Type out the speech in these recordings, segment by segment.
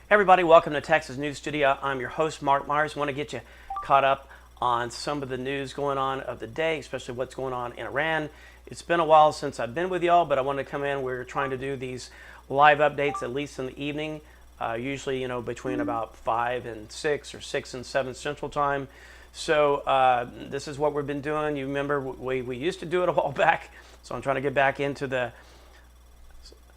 Everybody, welcome to Texas News Studio. I'm your host, Mark Myers. I want to get you caught up on some of the news going on of the day, especially what's going on in Iran. It's been a while since I've been with y'all, but I wanted to come in. We're trying to do these live updates, at least in the evening, usually, you know, between about 5 and 6 or 6 and 7 Central Time. So this is what we've been doing. You remember we used to do it a while back, so I'm trying to get back into the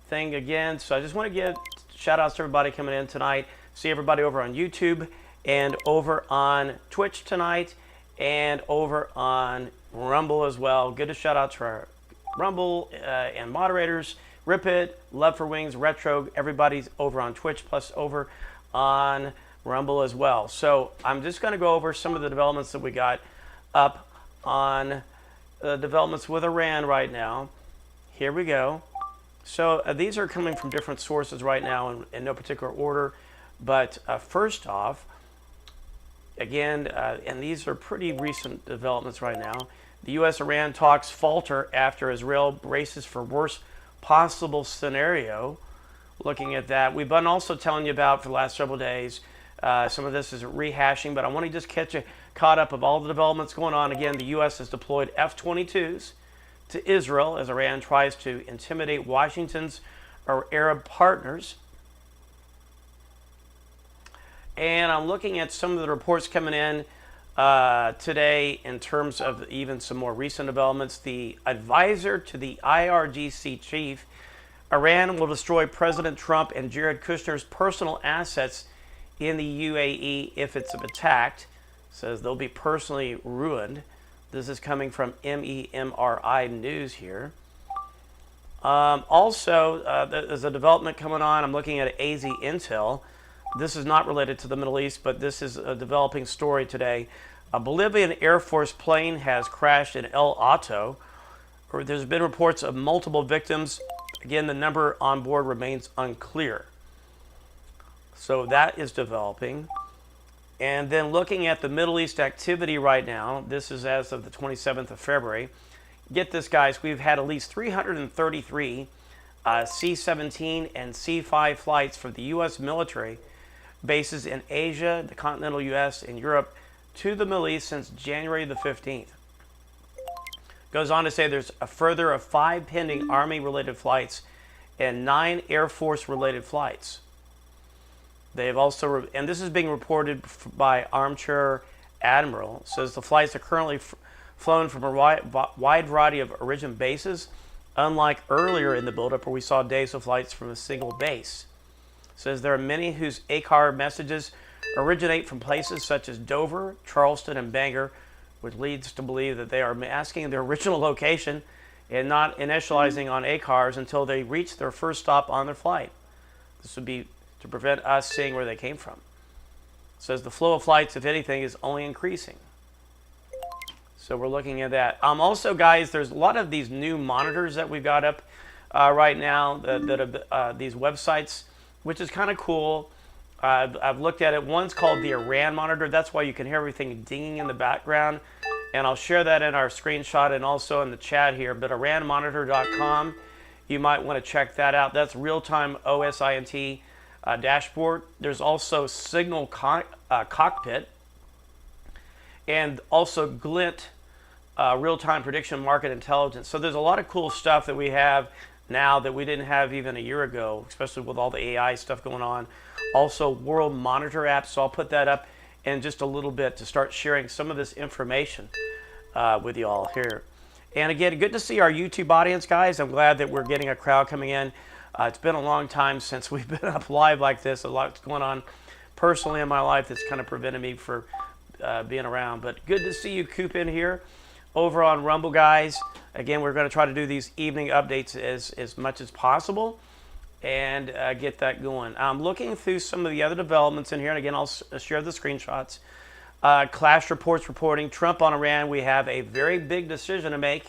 thing again. So I just want to give shout outs to everybody coming in tonight. See everybody over on YouTube and over on Twitch tonight and over on Rumble as well. Good to shout out to our Rumble and moderators, Rip It, Love for Wings, Retro. Everybody's over on Twitch plus over on Rumble as well. So I'm just going to go over some of the developments that we got up on developments with Iran right now. Here we go. So these are coming from different sources right now in no particular order. But first off, again, and these are pretty recent developments right now, the U.S.-Iran talks falter after Israel braces for worst possible scenario. Looking at that, we've been also telling you about for the last several days. Some of this is rehashing, but I want to just get you caught up of all the developments going on. Again, the U.S. has deployed F-22s to Israel as Iran tries to intimidate Washington's or Arab partners. And I'm looking at some of the reports coming in today in terms of even some more recent developments. The advisor to the IRGC chief, Iran will destroy President Trump and Jared Kushner's personal assets in the UAE if it's attacked. Says they'll be personally ruined. This is coming from MEMRI News here. Also, there's a development coming on. I'm looking at AZ Intel. This is not related to the Middle East, but this is a developing story today. A Bolivian Air Force plane has crashed in El Hato. There's been reports of multiple victims. Again, the number on board remains unclear. So that is developing. And then looking at the Middle East activity right now, this is as of the 27th of February. Get this, guys, we've had at least 333 C-17 and C-5 flights for the U.S. military bases in Asia, the continental U.S., and Europe to the Middle East since January the 15th. Goes on to say there's a further of 5 pending Army-related flights and 9 Air Force-related flights. They have also, and this is being reported by Armchair Admiral, says the flights are currently flown from a wide variety of origin bases, unlike earlier in the buildup where we saw days of flights from a single base. Says there are many whose ACAR messages originate from places such as Dover, Charleston, and Bangor, which leads to believe that they are masking their original location and not initializing on ACARs until they reach their first stop on their flight. This would be to prevent us seeing where they came from. It says the flow of flights, if anything, is only increasing. So we're looking at that. Also, guys, there's a lot of these new monitors that we've got up right now that are these websites, which is kind of cool. I've looked at it. One's called the Iran monitor. That's why you can hear everything dinging in the background. And I'll share that in our screenshot and also in the chat here. But IranMonitor.com, you might want to check that out. That's real-time OSINT dashboard. There's also Signal Cockpit and also Glint real-time prediction market intelligence. So there's a lot of cool stuff that we have now that we didn't have even a year ago, especially with all the AI stuff going on. Also World Monitor app, so I'll put that up in just a little bit to start sharing some of this information with you all here. And again, good to see our YouTube audience, guys. I'm glad that we're getting a crowd coming in. It's been a long time since we've been up live like this. A lot's going on personally in my life that's kind of prevented me from being around. But good to see you, Coop, in here over on Rumble, guys. Again, we're going to try to do these evening updates as much as possible and get that going. I'm looking through some of the other developments in here, and again, I'll share the screenshots. Clash reports reporting Trump on Iran. We have a very big decision to make.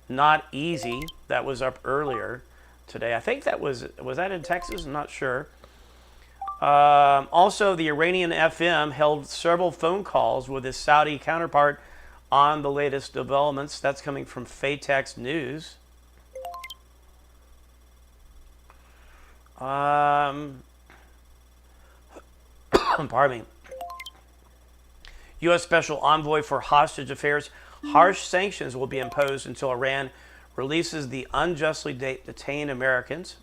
Not easy. That was up earlier today. I think that was that in Texas? I'm not sure. Also, the Iranian FM held several phone calls with his Saudi counterpart on the latest developments. That's coming from Fatex News. Pardon me. U.S. Special Envoy for Hostage Affairs. Harsh sanctions will be imposed until Iran releases the unjustly detained Americans.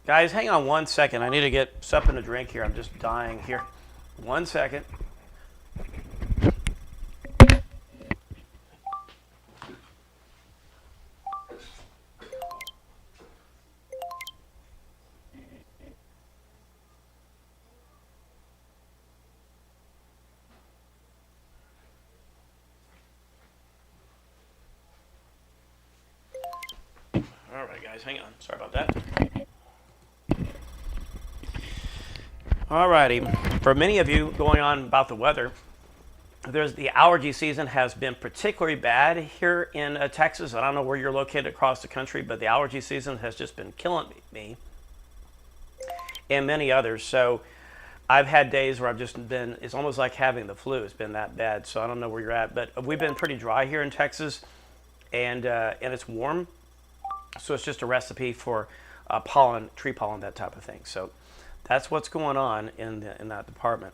Guys, hang on 1 second. I need to get something to drink here. I'm just dying here. 1 second. All right, guys, hang on. Sorry about that. All righty. For many of you going on about the weather, the allergy season has been particularly bad here in Texas. I don't know where you're located across the country, but the allergy season has just been killing me and many others. So I've had days where I've just been, it's almost like having the flu. It's been that bad. So I don't know where you're at, but we've been pretty dry here in Texas, and it's warm. So it's just a recipe for pollen, tree pollen, that type of thing. So that's what's going on in that department.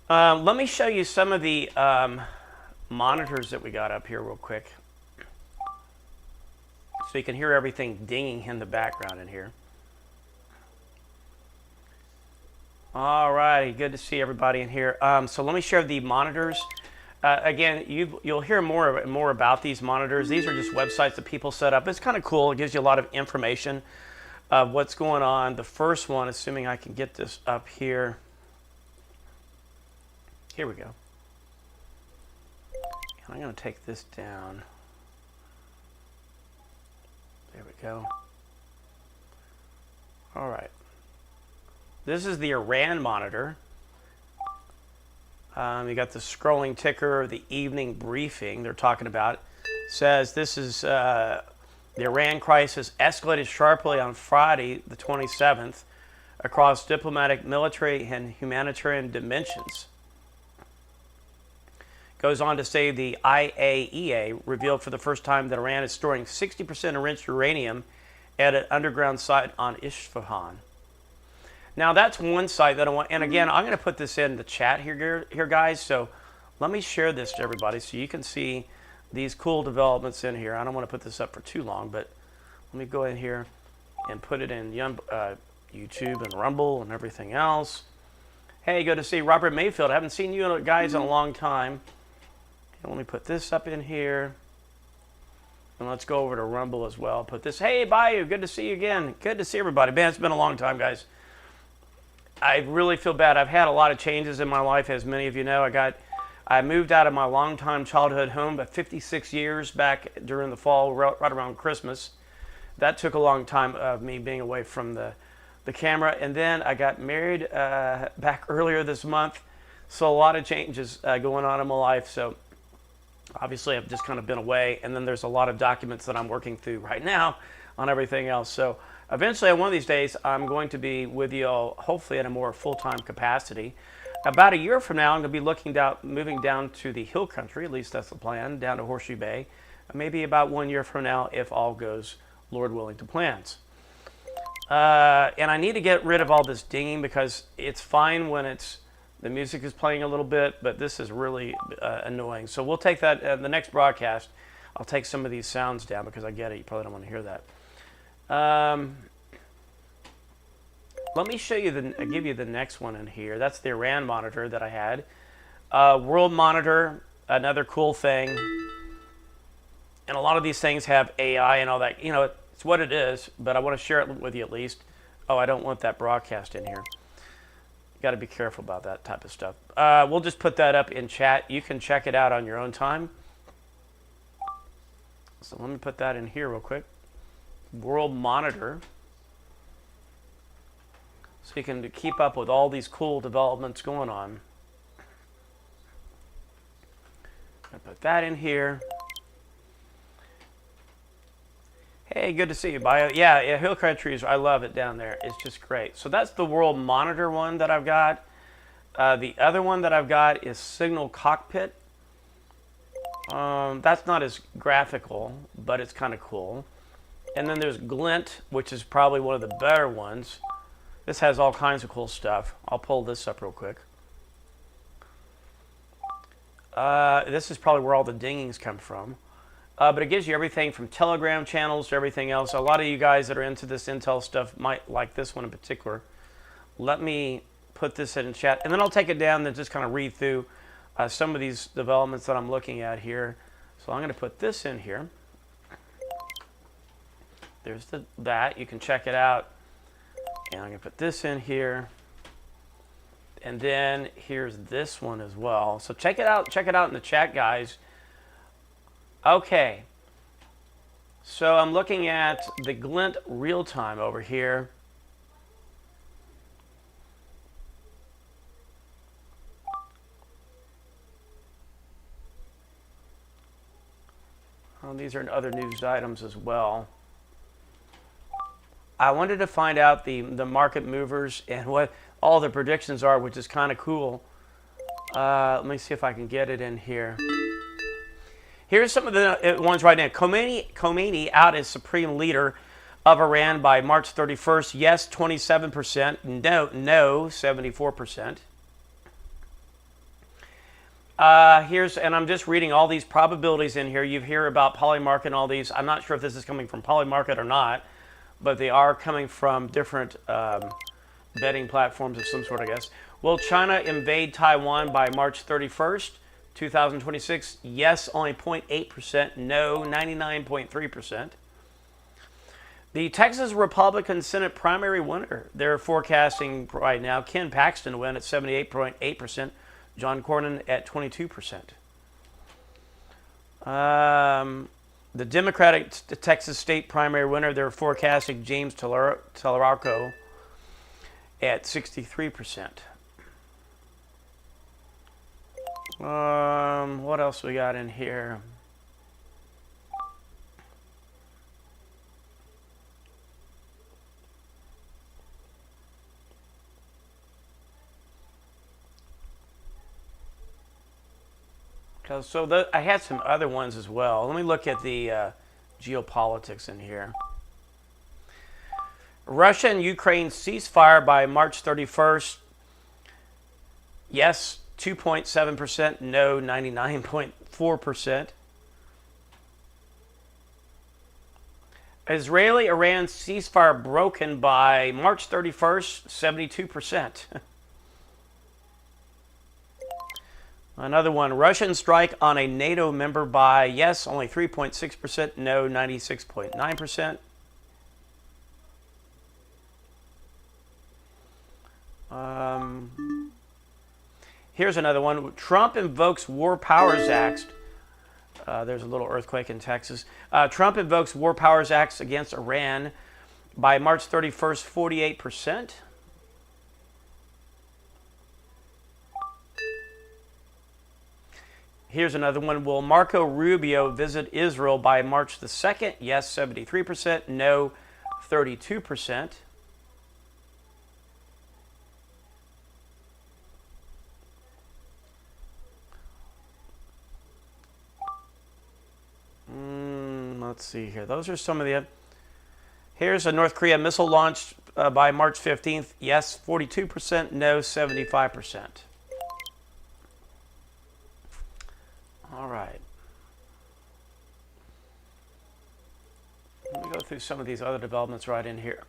Let me show you some of the monitors that we got up here real quick, so you can hear everything dinging in the background in here. All righty, good to see everybody in here. So let me share the monitors. Again, you'll hear more about these monitors. These are just websites that people set up. It's kind of cool. It gives you a lot of information of what's going on. The first one, assuming I can get this up here. Here we go. And I'm going to take this down. There we go. All right. This is the Iran monitor. You got the scrolling ticker, the evening briefing they're talking about. It says this is the Iran crisis escalated sharply on Friday, the 27th, across diplomatic, military, and humanitarian dimensions. Goes on to say the IAEA revealed for the first time that Iran is storing 60% enriched uranium at an underground site on Isfahan. Now that's one site that I want, and again, I'm going to put this in the chat here, guys. So let me share this to everybody so you can see these cool developments in here. I don't want to put this up for too long, but let me go in here and put it in YouTube and Rumble and everything else. Hey, good to see Robert Mayfield. I haven't seen you guys in a long time. And let me put this up in here. And let's go over to Rumble as well. Put this, hey, Bayou, good to see you again. Good to see everybody. Man, it's been a long time, guys. I really feel bad. I've had a lot of changes in my life, as many of you know. I moved out of my longtime childhood home about 56 years back during the fall, right around Christmas. That took a long time of me being away from the camera. And then I got married back earlier this month. So a lot of changes going on in my life. So obviously I've just kind of been away. And then there's a lot of documents that I'm working through right now on everything else. So eventually, one of these days, I'm going to be with you all, hopefully in a more full-time capacity. About a year from now, I'm going to be moving down to the hill country, at least that's the plan, down to Horseshoe Bay. Maybe about 1 year from now, if all goes, Lord willing, to plans. And I need to get rid of all this dinging, because it's fine when the music is playing a little bit, but this is really annoying. So we'll take that, the next broadcast, I'll take some of these sounds down, because I get it, you probably don't want to hear that. Let me show you give you the next one in here. That's the Iran monitor that I had. World monitor, another cool thing. And a lot of these things have AI and all that. You know, it's what it is, but I want to share it with you at least. Oh, I don't want that broadcast in here. Got to be careful about that type of stuff. We'll just put that up in chat. You can check it out on your own time. So let me put that in here real quick. World monitor. So you can keep up with all these cool developments going on. I'll put that in here. Hey, good to see you, Bio. Yeah, hill countries, I love it down there. It's just great. So that's the World Monitor one that I've got. The other one that I've got is Signal Cockpit. That's not as graphical, but it's kind of cool. And then there's Glint, which is probably one of the better ones. This has all kinds of cool stuff. I'll pull this up real quick. This is probably where all the dingings come from. But it gives you everything from Telegram channels to everything else. A lot of you guys that are into this Intel stuff might like this one in particular. Let me put this in chat, and then I'll take it down and just kind of read through some of these developments that I'm looking at here. So I'm going to put this in here. There's that. You can check it out. And I'm going to put this in here. And then here's this one as well. So check it out. Check it out in the chat, guys. Okay, so I'm looking at the Glint real-time over here. Oh, these are other news items as well. I wanted to find out the market movers and what all the predictions are, which is kind of cool. Let me see if I can get it in here. Here's some of the ones right now. Khomeini out as supreme leader of Iran by March 31st. Yes, 27%. No, 74%. And I'm just reading all these probabilities in here. You hear about Polymarket and all these. I'm not sure if this is coming from Polymarket or not, but they are coming from different betting platforms of some sort, I guess. Will China invade Taiwan by March 31st? 2026, yes, only 0.8%, no, 99.3%. The Texas Republican Senate primary winner, they're forecasting right now Ken Paxton to win at 78.8%, John Cornyn at 22%. The Democratic Texas state primary winner, they're forecasting James Tellerarco at 63%. What else we got in here? So I had some other ones as well. Let me look at the geopolitics in here. Russia and Ukraine ceasefire by March 31st. Yes, 2.7%, no, 99.4%. Israeli-Iran ceasefire broken by March 31st, 72%. Another one, Russian strike on a NATO member by, yes, only 3.6%, no, 96.9%. Here's another one. Trump invokes War Powers Act. There's a little earthquake in Texas. Trump invokes War Powers Act against Iran by March 31st, 48%. Here's another one. Will Marco Rubio visit Israel by March the 2nd? Yes, 73%. No, 32%. Let's see here. Those are some of the... Here's a North Korea missile launched by March 15th. Yes, 42%. No, 75%. All right. Let me go through some of these other developments right in here.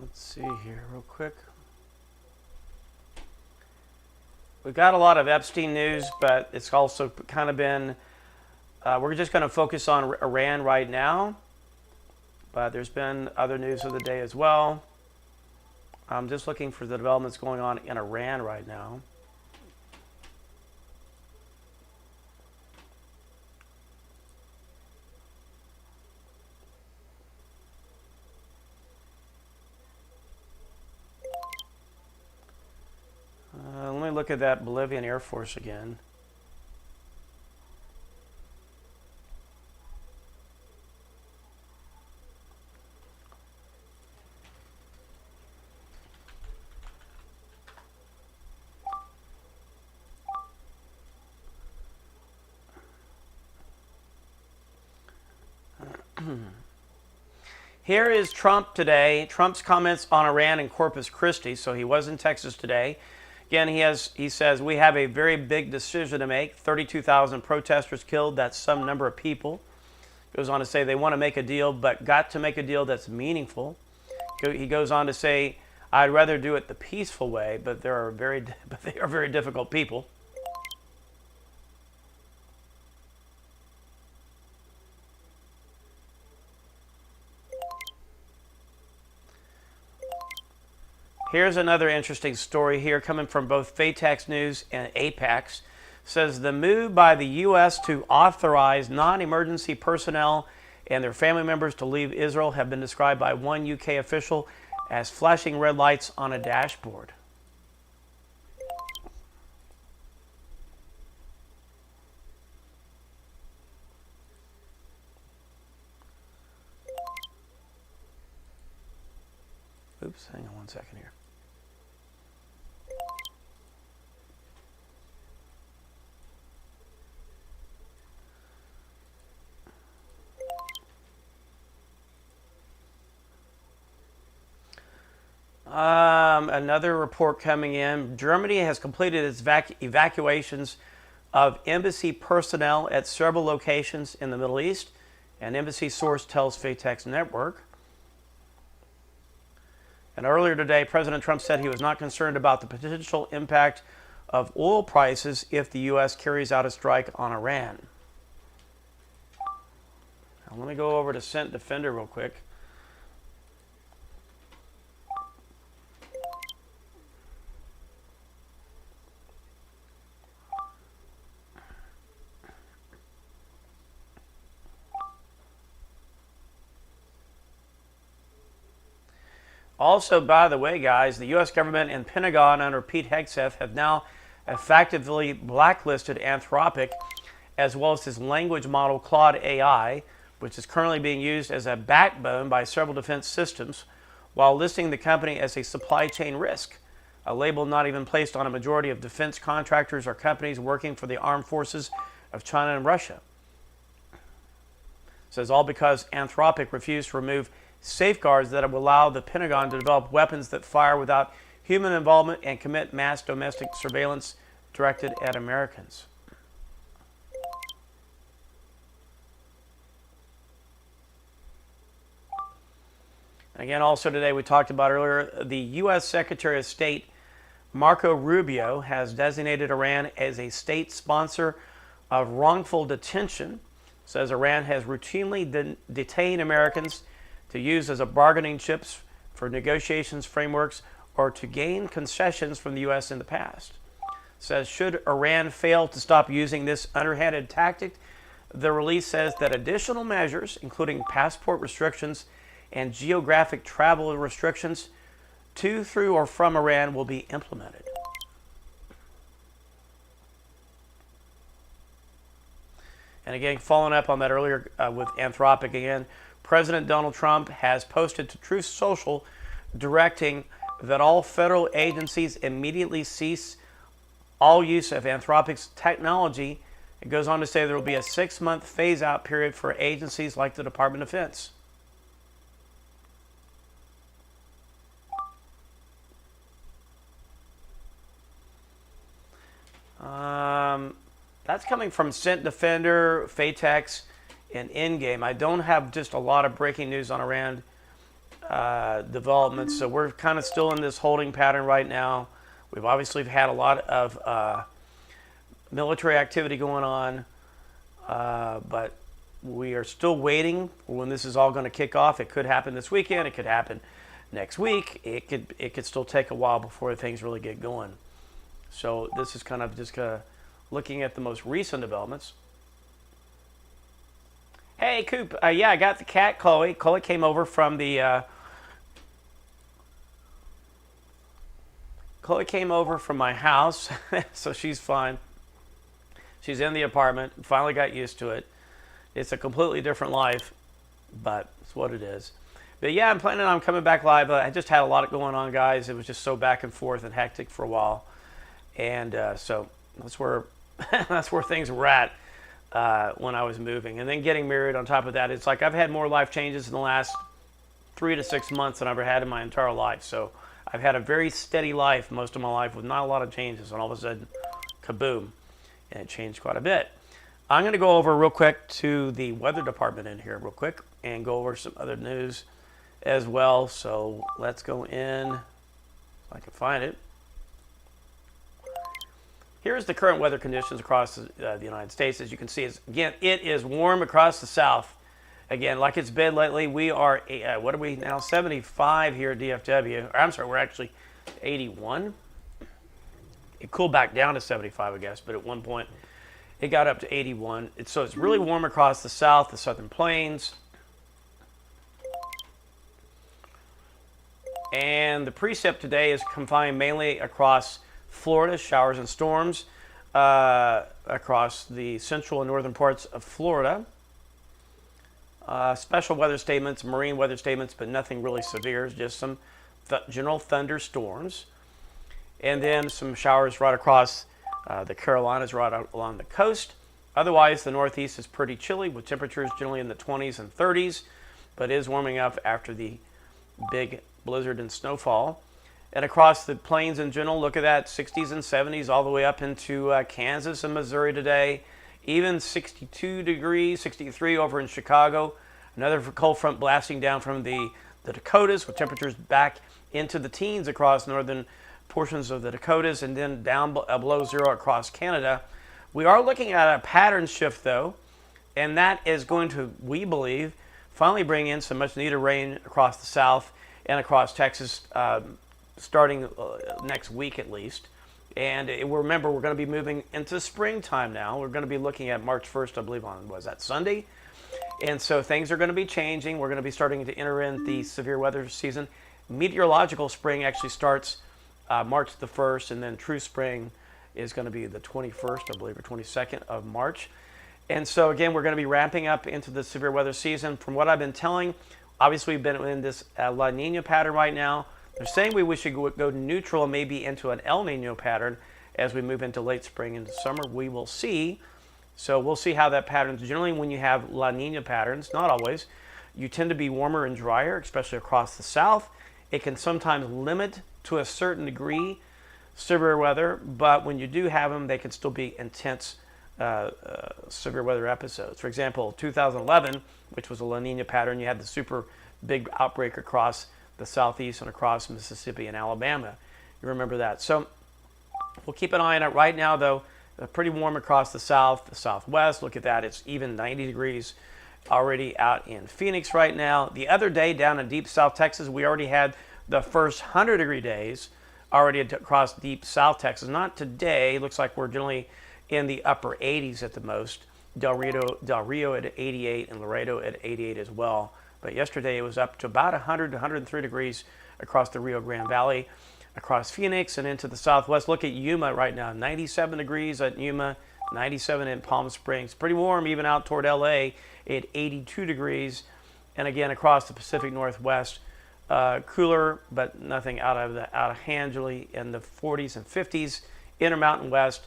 Let's see here real quick. We've got a lot of Epstein news, but it's also kind of been, we're just going to focus on Iran right now, but there's been other news of the day as well. I'm just looking for the developments going on in Iran right now. Let me look at that Bolivian Air Force again. Here is Trump today. Trump's comments on Iran and Corpus Christi. So he was in Texas today. Again, he says, we have a very big decision to make. 32,000 protesters killed. That's some number of people. Goes on to say they want to make a deal, but got to make a deal that's meaningful. He goes on to say, I'd rather do it the peaceful way, but they are very difficult people. Here's another interesting story here coming from both Fatex News and Apex. Says the move by the U.S. to authorize non-emergency personnel and their family members to leave Israel have been described by one UK official as flashing red lights on a dashboard. Oops, hang on one second here. Another report coming in. Germany has completed its evacuations of embassy personnel at several locations in the Middle East. An embassy source tells Fatex Network. And earlier today, President Trump said he was not concerned about the potential impact of oil prices if the U.S. carries out a strike on Iran. Now, let me go over to Scent Defender real quick. Also, by the way, guys, the U.S. government and Pentagon under Pete Hegseth have now effectively blacklisted Anthropic, as well as his language model Claude AI, which is currently being used as a backbone by several defense systems, while listing the company as a supply chain risk, a label not even placed on a majority of defense contractors or companies working for the armed forces of China and Russia. It says all because Anthropic refused to remove safeguards that will allow the Pentagon to develop weapons that fire without human involvement and commit mass domestic surveillance directed at Americans. And again, also today, we talked about earlier, the U.S. Secretary of State Marco Rubio has designated Iran as a state sponsor of wrongful detention. Says Iran has routinely detained Americans to use as a bargaining chips for negotiations frameworks or to gain concessions from the U.S. in the past. Says should Iran fail to stop using this underhanded tactic, the release says that additional measures, including passport restrictions and geographic travel restrictions to, through, or from Iran will be implemented. And again, following up on that earlier with Anthropic again, President Donald Trump has posted to Truth Social directing that all federal agencies immediately cease all use of Anthropic's technology. It goes on to say there will be a 6-month phase-out period for agencies like the Department of Defense. That's coming from Scent Defender, Fatex, and Endgame. I don't have just a lot of breaking news on Iran developments. So we're kind of still in this holding pattern right now. We've obviously had a lot of military activity going on, but we are still waiting for when this is all going to kick off. It could happen this weekend. It could happen next week. It could still take a while before things really get going. So this is kind of just looking at the most recent developments. Hey, Coop. Yeah, I got the cat, Chloe. Chloe came over from the. Chloe came over from my house, so she's fine. She's in the apartment. Finally got used to it. It's a completely different life, but it's what it is. But yeah, I'm planning on coming back live. I just had a lot going on, guys. It was just so back and forth and hectic for a while, and so that's where that's where things were at when I was moving, and then getting married. On top of that, it's like I've had more life changes in the last 3 to 6 months than I've ever had in my entire life. So I've had a very steady life most of my life with not a lot of changes, and all of a sudden, kaboom, and it changed quite a bit. I'm going to go over real quick to the weather department in here real quick and go over some other news as well. So let's go in, if I can find it. Here's the current weather conditions across the United States. As you can see, again, it is warm across the south. Again, like it's been lately, we are, what are we now, 75 here at DFW. Or, I'm sorry, we're actually 81. It cooled back down to 75, I guess, but at one point it got up to 81. So it's really warm across the south, the southern plains. And the precip today is confined mainly across Florida, showers and storms across the central and northern parts of Florida. Special weather statements, marine weather statements, but nothing really severe, just some general thunderstorms. And then some showers right across the Carolinas, right out along the coast. Otherwise, the Northeast is pretty chilly with temperatures generally in the 20s and 30s, but is warming up after the big blizzard and snowfall. And across the plains in general, look at that, 60s and 70s all the way up into Kansas and Missouri today. Even 62 degrees, 63 over in Chicago. Another cold front blasting down from the Dakotas with temperatures back into the teens across northern portions of the Dakotas and then down below zero across Canada. We are looking at a pattern shift though, and that is going to, we believe, finally bring in some much needed rain across the south and across Texas starting next week at least. And remember, we're going to be moving into springtime now. We're going to be looking at March 1st, I believe, on, was that Sunday? And so things are going to be changing. We're going to be starting to enter in the severe weather season. Meteorological spring actually starts March the 1st, and then true spring is going to be the 21st, I believe, or 22nd of March. And so, again, we're going to be ramping up into the severe weather season. From what I've been telling, obviously we've been in this La Nina pattern right now. They're saying we should go neutral and maybe into an El Nino pattern as we move into late spring into summer. We will see. So we'll see how that pattern is. Generally, when you have La Nina patterns, not always, you tend to be warmer and drier, especially across the south. It can sometimes limit to a certain degree severe weather, but when you do have them, they can still be intense severe weather episodes. For example, 2011, which was a La Nina pattern, you had the super big outbreak across the southeast and across Mississippi and Alabama. You remember that. So we'll keep an eye on it. Right now, though, pretty warm across the south, the southwest. Look at that. It's even 90 degrees already out in Phoenix right now. The other day down in deep South Texas, we already had the first 100-degree days already across deep South Texas. Not today. It looks like we're generally in the upper 80s at the most. Del Rio at 88 and Laredo at 88 as well. But yesterday it was up to about 100 to 103 degrees across the Rio Grande Valley, across Phoenix and into the southwest. Look at Yuma right now, 97 degrees at Yuma, 97 in Palm Springs. Pretty warm even out toward LA at 82 degrees. And again, across the Pacific Northwest, cooler, but nothing out of hand, generally in the 40s and 50s. Intermountain West,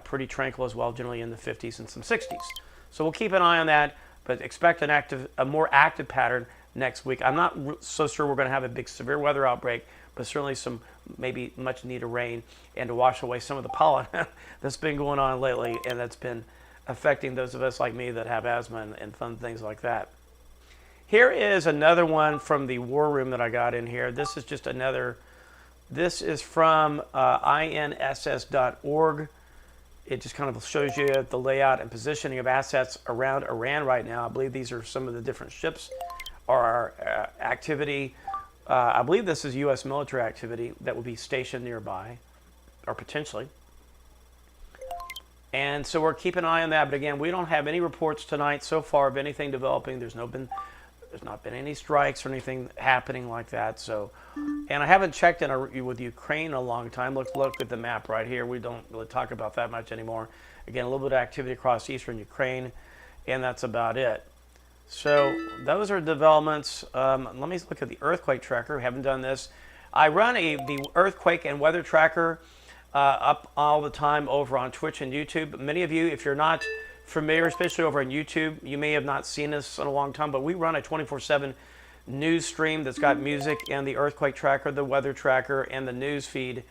pretty tranquil as well, generally in the 50s and some 60s. So we'll keep an eye on that, but expect a more active pattern next week. I'm not so sure we're going to have a big severe weather outbreak, but certainly some maybe much needed rain and to wash away some of the pollen that's been going on lately, and that's been affecting those of us like me that have asthma and fun things like that. Here is another one from the war room that I got in here. This is just another. This is from inss.org. It just kind of shows you the layout and positioning of assets around Iran right now. I believe these are some of the different ships or activity. I believe this is U.S. military activity that will be stationed nearby, or potentially. And so we're keeping an eye on that. But again, we don't have any reports tonight so far of anything developing. There's not been any strikes or anything happening like that. So, and I haven't checked in with Ukraine in a long time. Let's look at the map right here. We don't really talk about that much anymore. Again, a little bit of activity across eastern Ukraine, and that's about it. So those are developments. Let me look at the earthquake tracker. We haven't done this. I run the earthquake and weather tracker up all the time over on Twitch and YouTube. Many of you, if you're not familiar, especially over on YouTube, you may have not seen this in a long time, but we run a 24/7 news stream that's got music and the earthquake tracker, the weather tracker, and the news feed,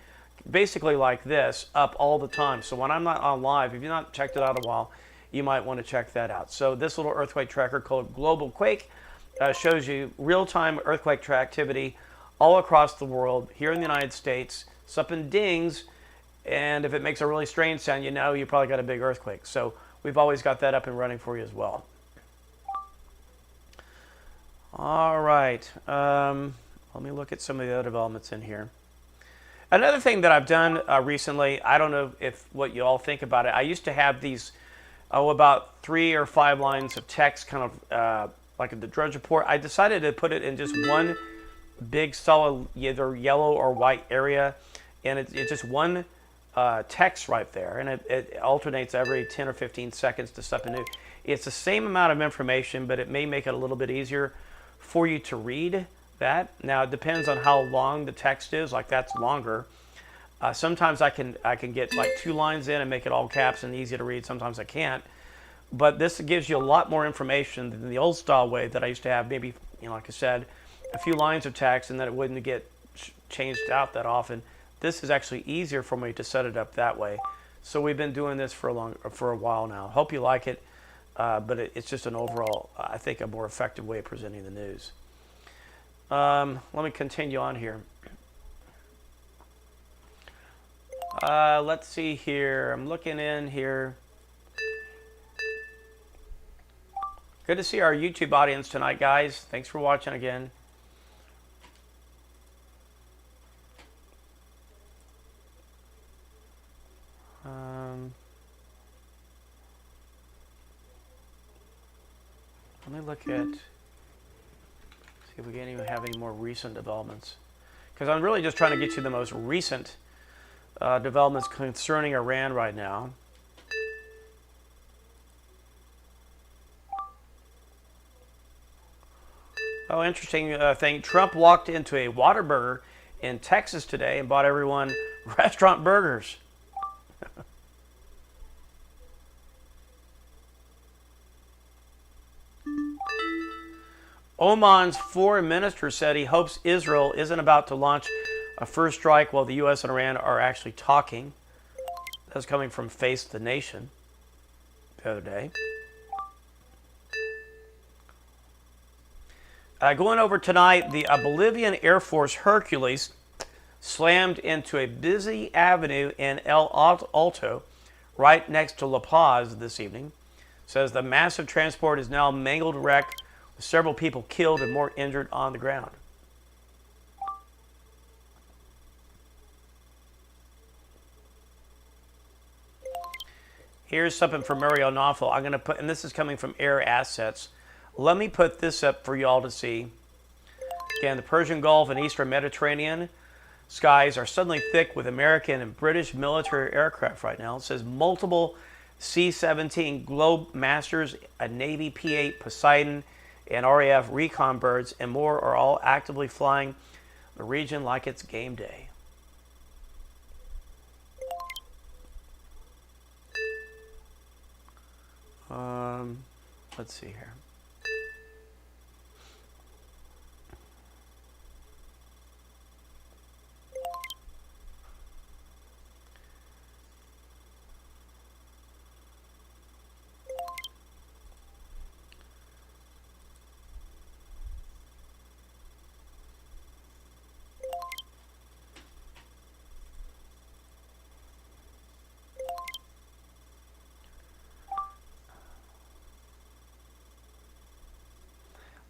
basically like this, up all the time. So when I'm not on live, if you've not checked it out a while, you might want to check that out. So this little earthquake tracker called Global Quake shows you real-time earthquake activity all across the world, here in the United States. It's up in dings, and if it makes a really strange sound, you know you probably got a big earthquake. So we've always got that up and running for you as well. All right. Let me look at some of the other developments in here. Another thing that I've done recently, I don't know what you all think about it. I used to have these, about 3 or 5 lines of text, kind of like the Drudge Report. I decided to put it in just one big solid either yellow or white area, and it's just one text right there, and it alternates every 10 or 15 seconds to something new. It's the same amount of information, but it may make it a little bit easier for you to read that. Now, it depends on how long the text is. Like, that's longer. Sometimes I can get like 2 lines in and make it all caps and easy to read. Sometimes I can't. But this gives you a lot more information than the old style way that I used to have. Maybe, like I said, a few lines of text, and then it wouldn't get changed out that often. This is actually easier for me to set it up that way. So we've been doing this for a while now. Hope you like it, but it's just an overall, I think, a more effective way of presenting the news. Let me continue on here. Let's see here. I'm looking in here. Good to see our YouTube audience tonight, guys. Thanks for watching again. Let me look at, see if we can even have any more recent developments. Because I'm really just trying to get you the most recent developments concerning Iran right now. Oh, interesting thing. Trump walked into a Whataburger in Texas today and bought everyone restaurant burgers. Oman's foreign minister said he hopes Israel isn't about to launch a first strike while the U.S. and Iran are actually talking. That's coming from Face the Nation the other day. Going over tonight, the Bolivian Air Force Hercules slammed into a busy avenue in El Alto, right next to La Paz this evening. Says the massive transport is now mangled wreck, with several people killed and more injured on the ground. Here's something from Mario Knopfel. I'm going to put, and this is coming from Air Assets. Let me put this up for y'all to see. Again, the Persian Gulf and Eastern Mediterranean skies are suddenly thick with American and British military aircraft right now. It says multiple C-17 Globemasters, a Navy P-8 Poseidon, and RAF recon birds, and more are all actively flying the region like it's game day. Let's see here.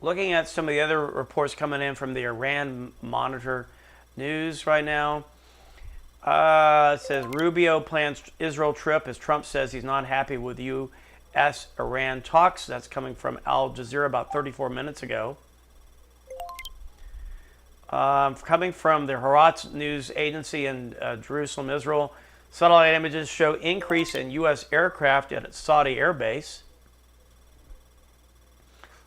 Looking at some of the other reports coming in from the Iran Monitor News right now. It says Rubio plans Israel trip as Trump says he's not happy with U.S.-Iran talks. That's coming from Al Jazeera about 34 minutes ago. Coming from the Haaretz news agency in Jerusalem, Israel, satellite images show increase in U.S. aircraft at its Saudi air base.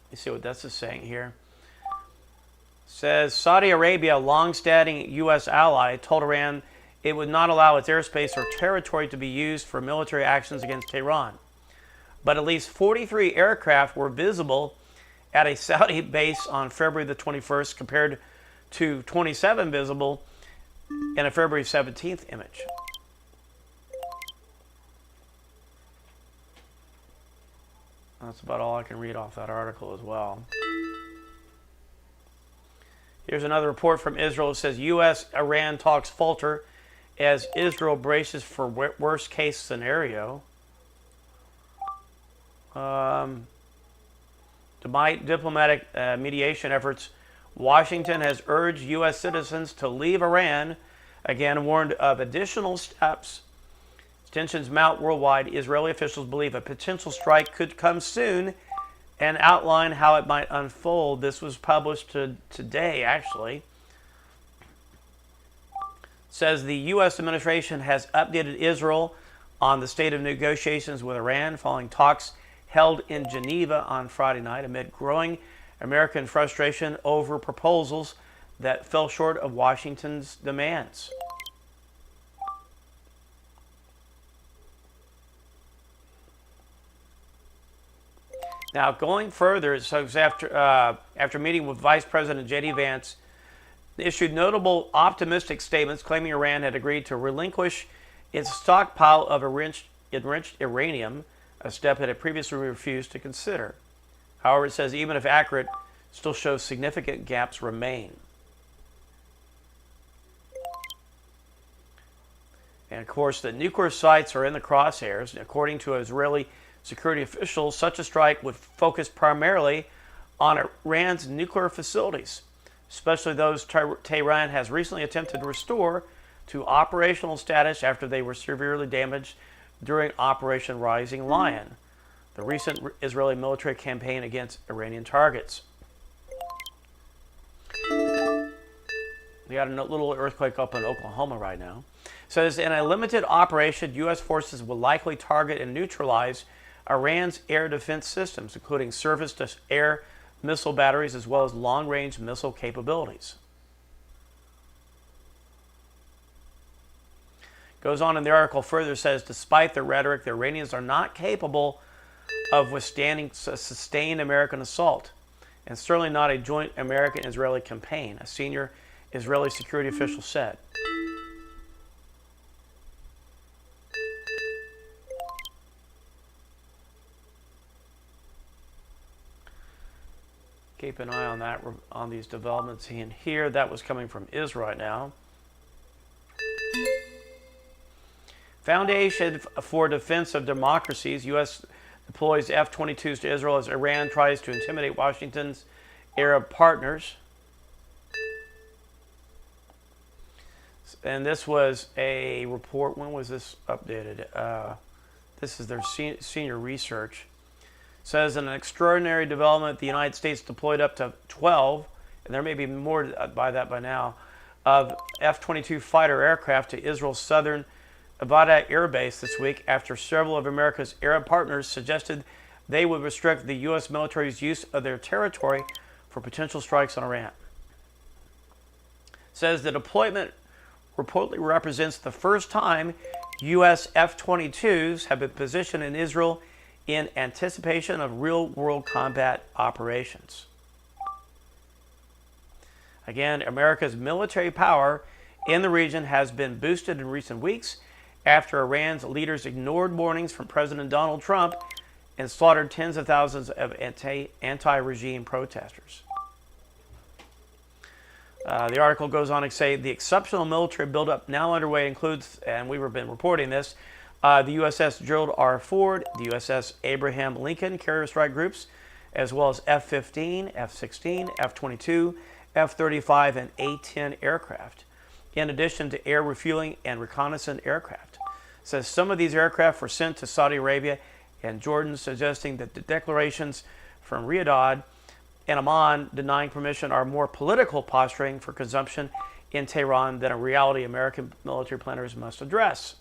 Let me see what this is saying here. It says Saudi Arabia, a long-standing U.S. ally, told Iran it would not allow its airspace or territory to be used for military actions against Tehran. But at least 43 aircraft were visible at a Saudi base on February the 21st compared to 27 visible in a February 17th image. That's about all I can read off that article as well. Here's another report from Israel. It says U.S.-Iran talks falter as Israel braces for worst case scenario. Despite diplomatic mediation efforts, Washington has urged U.S. citizens to leave Iran, again warned of additional steps. Tensions mount worldwide. Israeli officials believe a potential strike could come soon and outline how it might unfold. This was published today, actually. It says the U.S. administration has updated Israel on the state of negotiations with Iran following talks held in Geneva on Friday night amid growing American frustration over proposals that fell short of Washington's demands. Now, going further, so after meeting with Vice President J.D. Vance, issued notable optimistic statements claiming Iran had agreed to relinquish its stockpile of enriched uranium, a step it had previously refused to consider. However, it says even if accurate, still shows significant gaps remain. And of course, the nuclear sites are in the crosshairs. According to Israeli security officials, such a strike would focus primarily on Iran's nuclear facilities, especially those Tehran has recently attempted to restore to operational status after they were severely damaged during Operation Rising Lion, the recent Israeli military campaign against Iranian targets. We got a little earthquake up in Oklahoma right now. It says in a limited operation, U.S. forces will likely target and neutralize Iran's air defense systems, including surface-to-air missile batteries as well as long-range missile capabilities. Goes on in the article further, says despite their rhetoric, the Iranians are not capable of withstanding a sustained American assault, and certainly not a joint American-Israeli campaign, a senior Israeli security official said. Keep an eye on that, on these developments in here. That was coming from Israel right now. Foundation for Defense of Democracies. U.S. deploys F-22s to Israel as Iran tries to intimidate Washington's Arab partners. And this was a report. When was this updated? This is their senior research. Says in an extraordinary development, the United States deployed up to 12, and there may be more by now, of F-22 fighter aircraft to Israel's southern Avada Air Base this week after several of America's Arab partners suggested they would restrict the U.S. military's use of their territory for potential strikes on Iran. Says the deployment reportedly represents the first time U.S. F-22s have been positioned in Israel in anticipation of real-world combat operations. Again, America's military power in the region has been boosted in recent weeks after Iran's leaders ignored warnings from President Donald Trump and slaughtered tens of thousands of anti-regime protesters. The article goes on to say the exceptional military buildup now underway includes, and we've been reporting this, the USS Gerald R. Ford, the USS Abraham Lincoln carrier strike groups, as well as F-15, F-16, F-22, F-35, and A-10 aircraft, in addition to air refueling and reconnaissance aircraft. It says some of these aircraft were sent to Saudi Arabia and Jordan, suggesting that the declarations from Riyadh and Amman denying permission are more political posturing for consumption in Tehran than a reality American military planners must address.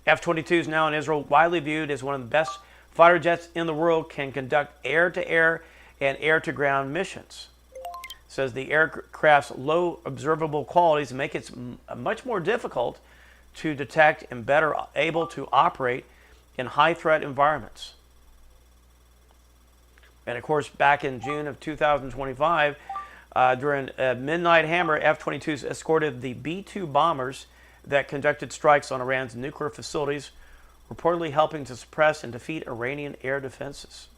F-22s, now in Israel, widely viewed as one of the best fighter jets in the world, can conduct air-to-air and air-to-ground missions. It says the aircraft's low observable qualities make it much more difficult to detect and better able to operate in high-threat environments. And of course, back in June of 2025, during a midnight hammer, F-22s escorted the B-2 bombers that conducted strikes on Iran's nuclear facilities, reportedly helping to suppress and defeat Iranian air defenses.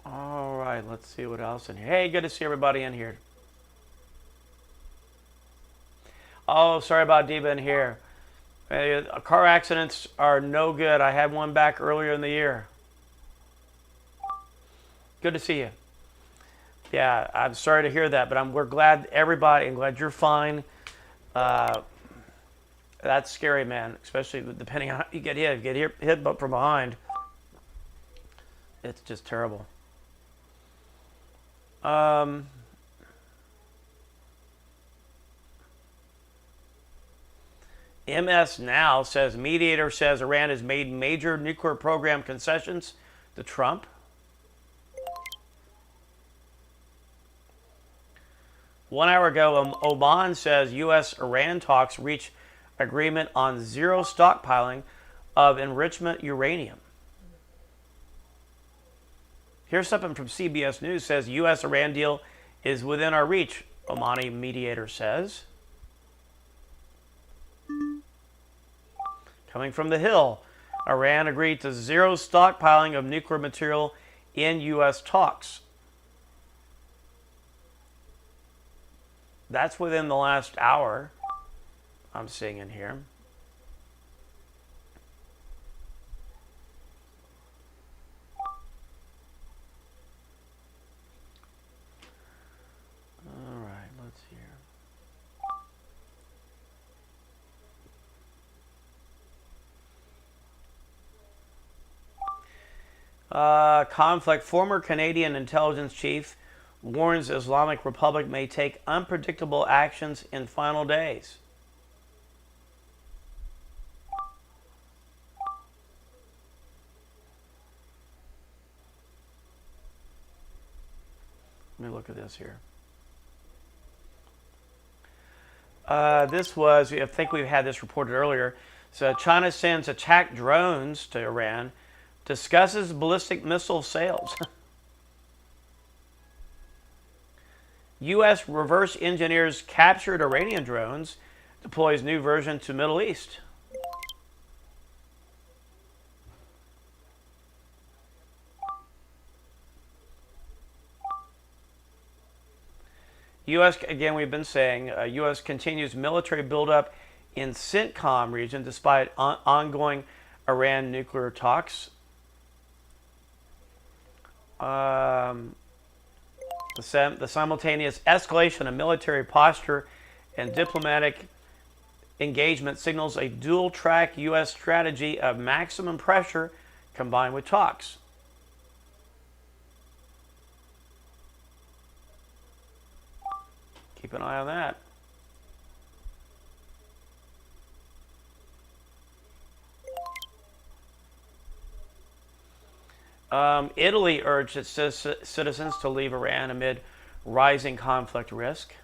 All right, let's see what else in here. Hey, good to see everybody in here. Oh, sorry about Diva in here. Car accidents are no good. I had one back earlier in the year. Good to see you. Yeah, I'm sorry to hear that, but we're glad everybody, I'm glad you're fine. That's scary, man, especially depending on how you get hit. If you get hit from behind, it's just terrible. MS Now says mediator says Iran has made major nuclear program concessions to Trump. One hour ago, Oman says U.S.-Iran talks reach agreement on zero stockpiling of enrichment uranium. Here's something from CBS News says U.S.-Iran deal is within our reach, Omani mediator says. Coming from the Hill, Iran agreed to zero stockpiling of nuclear material in U.S. talks. That's within the last hour, I'm seeing in here. All right, let's see here. Conflict. Former Canadian intelligence chief warns Islamic Republic may take unpredictable actions in final days. Let me look at this here. This was, I think we've had this reported earlier. So China sends attack drones to Iran, discusses ballistic missile sales. U.S. reverse engineers captured Iranian drones, deploys new version to Middle East. U.S., again, we've been saying, U.S. continues military buildup in CENTCOM region despite ongoing Iran nuclear talks. The simultaneous escalation of military posture and diplomatic engagement signals a dual-track U.S. strategy of maximum pressure combined with talks. Keep an eye on that. Italy urged its citizens to leave Iran amid rising conflict risk.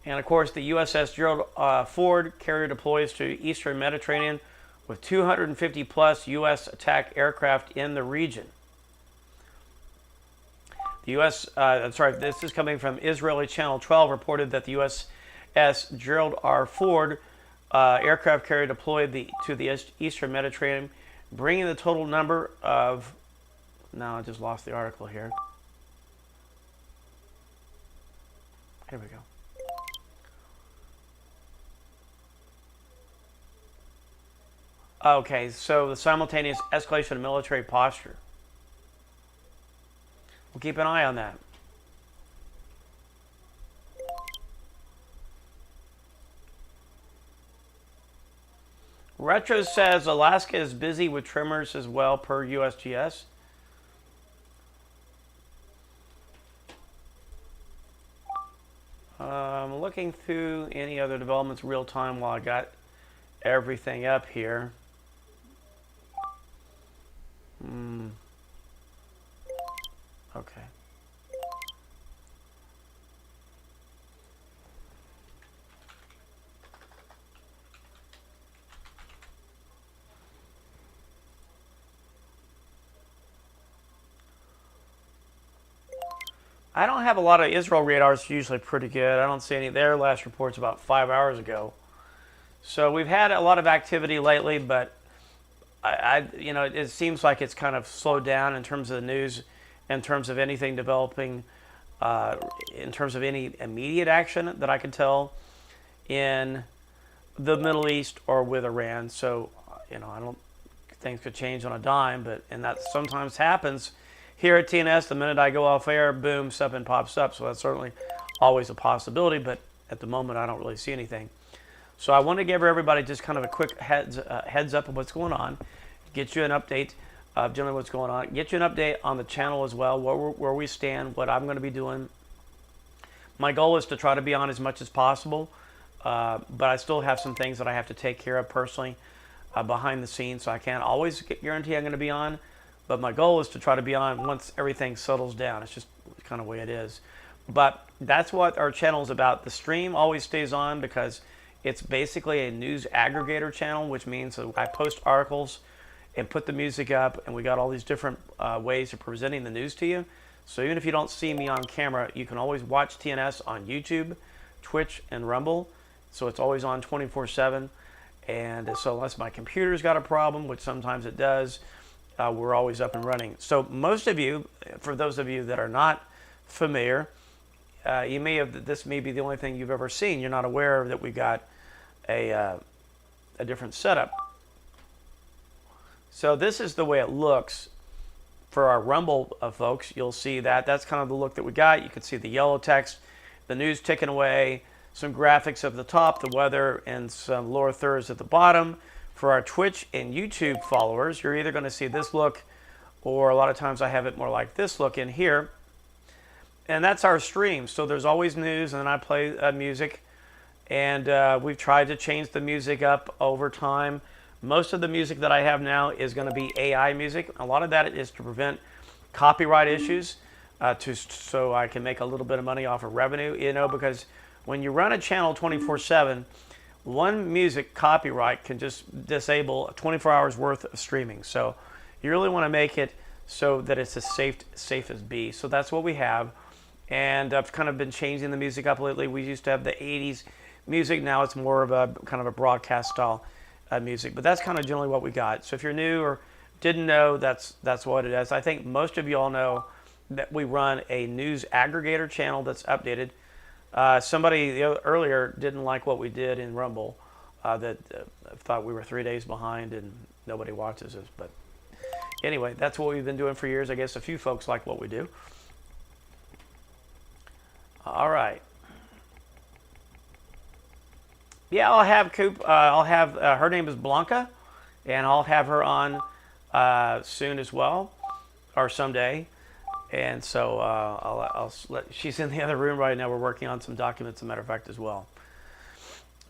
And of course, the USS Gerald Ford carrier deploys to Eastern Mediterranean with 250 plus U.S. attack aircraft in the region. The U.S. This is coming from Israeli Channel 12, reported that the USS Gerald R. Ford aircraft carrier deployed to the Eastern Mediterranean, bringing the total number of... Now I just lost the article here. Here we go. Okay, so the simultaneous escalation of military posture. We'll keep an eye on that. Retro says Alaska is busy with tremors as well per USGS. I'm looking through any other developments real time while I got everything up here. Okay. I don't have a lot of Israel radars. Usually pretty good. I don't see any. Their last report's about 5 hours ago. So we've had a lot of activity lately, but it seems like it's kind of slowed down in terms of the news, in terms of anything developing, in terms of any immediate action that I can tell in the Middle East or with Iran. So, I don't, things could change on a dime, and that sometimes happens here at TNS. The minute I go off air, boom, something pops up. So that's certainly always a possibility, but at the moment I don't really see anything. So I want to give everybody just kind of a quick heads up of what's going on, get you an update of generally what's going on, get you an update on the channel as well, where we stand, what I'm going to be doing. My goal is to try to be on as much as possible, but I still have some things that I have to take care of personally behind the scenes, so I can't always guarantee I'm going to be on, but my goal is to try to be on once everything settles down. It's just kind of the way it is. But that's what our channel is about. The stream always stays on because it's basically a news aggregator channel, which means that I post articles and put the music up, and we got all these different ways of presenting the news to you. So even if you don't see me on camera, you can always watch TNS on YouTube, Twitch, and Rumble. So it's always on 24/7. And so unless my computer's got a problem, which sometimes it does, we're always up and running. So most of you, for those of you that are not familiar, you may have, this may be the only thing you've ever seen. You're not aware that we got a different setup. So this is the way it looks for our Rumble folks. You'll see that. That's kind of the look that we got. You can see the yellow text, the news ticking away, some graphics at the top, the weather, and some lower thirds at the bottom. For our Twitch and YouTube followers, you're either going to see this look, or a lot of times I have it more like this look in here. And that's our stream. So there's always news, and then I play music. And we've tried to change the music up over time. Most of the music that I have now is going to be AI music. A lot of that is to prevent copyright issues, so I can make a little bit of money off of revenue, because when you run a channel 24/7, one music copyright can just disable 24 hours worth of streaming. So you really want to make it so that it's as safe as be. So that's what we have. And I've kind of been changing the music up lately. We used to have the 80s music. Now it's more of a kind of a broadcast style music. But that's kind of generally what we got. So if you're new or didn't know, that's what it is. I think most of you all know that we run a news aggregator channel that's updated. Somebody earlier didn't like what we did in Rumble, that thought we were 3 days behind and nobody watches us. But anyway, that's what we've been doing for years. I guess a few folks like what we do. All right. Yeah, I'll have Coop. I'll have her name is Blanca, and I'll have her on soon as well, or someday. And so I'll let. She's in the other room right now. We're working on some documents, as a matter of fact, as well.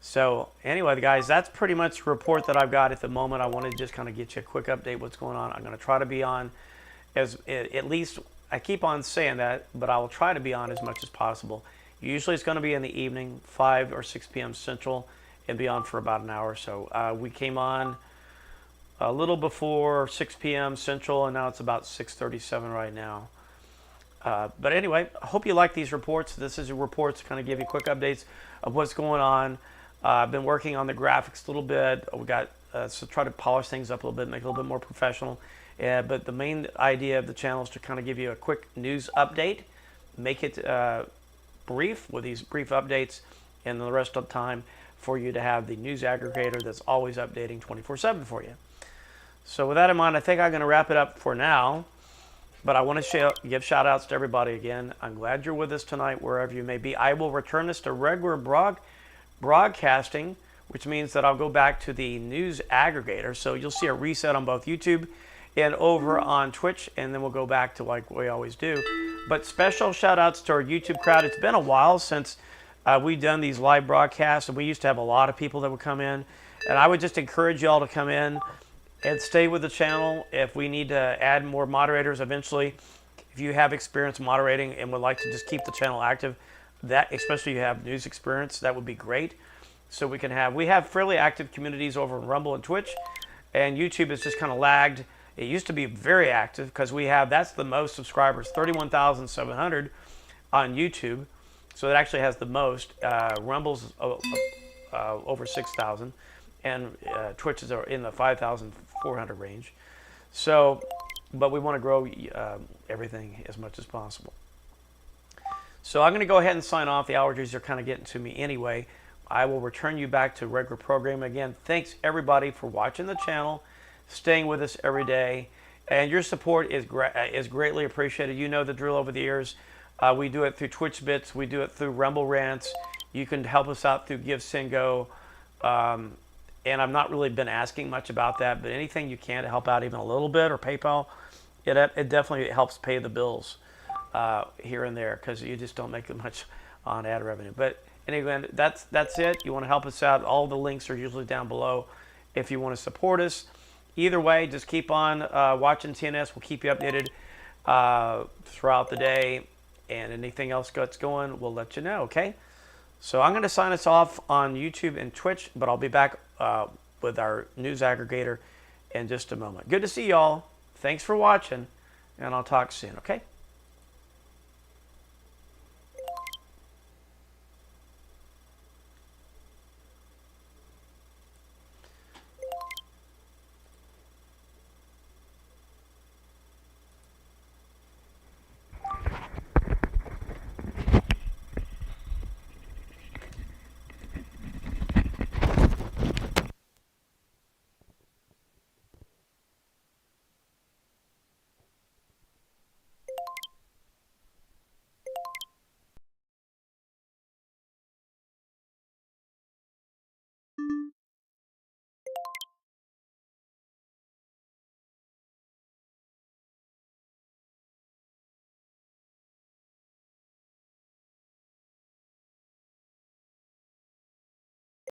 So anyway, guys, that's pretty much the report that I've got at the moment. I wanted to just kind of get you a quick update what's going on. I'm going to try to be on as at least. I keep on saying that, but I will try to be on as much as possible. Usually it's going to be in the evening, 5 or 6 p.m. Central, and be on for about an hour or so. We came on a little before 6 p.m. Central, and now it's about 6:37 right now. But anyway, I hope you like these reports. This is a report to kind of give you quick updates of what's going on. I've been working on the graphics a little bit. We got so try to polish things up a little bit, make it a little bit more professional. But the main idea of the channel is to kind of give you a quick news update, make it brief with these brief updates, and the rest of the time for you to have the news aggregator that's always updating 24/7 for you. So with that in mind, I think I'm going to wrap it up for now. But I want to give shout outs to everybody again. I'm glad you're with us tonight, wherever you may be. I will return this to regular broadcasting, which means that I'll go back to the news aggregator. So you'll see a reset on both YouTube and over on Twitch, and then we'll go back to like we always do. But special shout outs to our YouTube crowd. It's been a while since we've done these live broadcasts, and we used to have a lot of people that would come in. And I would just encourage y'all to come in and stay with the channel. If we need to add more moderators eventually, if you have experience moderating and would like to just keep the channel active, that especially if you have news experience, that would be great. So we have fairly active communities over in Rumble and Twitch, and YouTube has just kind of lagged. It used to be very active because that's the most subscribers, 31,700 on YouTube. So it actually has the most. Rumble's over 6,000. And Twitch is in the 5,400 range. So, but we want to grow everything as much as possible. So I'm going to go ahead and sign off. The allergies are kind of getting to me anyway. I will return you back to regular programming again. Thanks everybody for watching the channel, staying with us every day, and your support is greatly appreciated. You know the drill over the years. We do it through Twitch Bits. We do it through Rumble Rants. You can help us out through Give, Send, Go. And I've not really been asking much about that, but anything you can to help out even a little bit, or PayPal, it definitely helps pay the bills here and there, because you just don't make much on ad revenue. But anyway, that's it. You want to help us out, all the links are usually down below if you want to support us. Either way, just keep on watching TNS. We'll keep you updated throughout the day, and anything else that's going, we'll let you know, okay? So I'm going to sign us off on YouTube and Twitch, but I'll be back with our news aggregator in just a moment. Good to see y'all. Thanks for watching, and I'll talk soon, okay?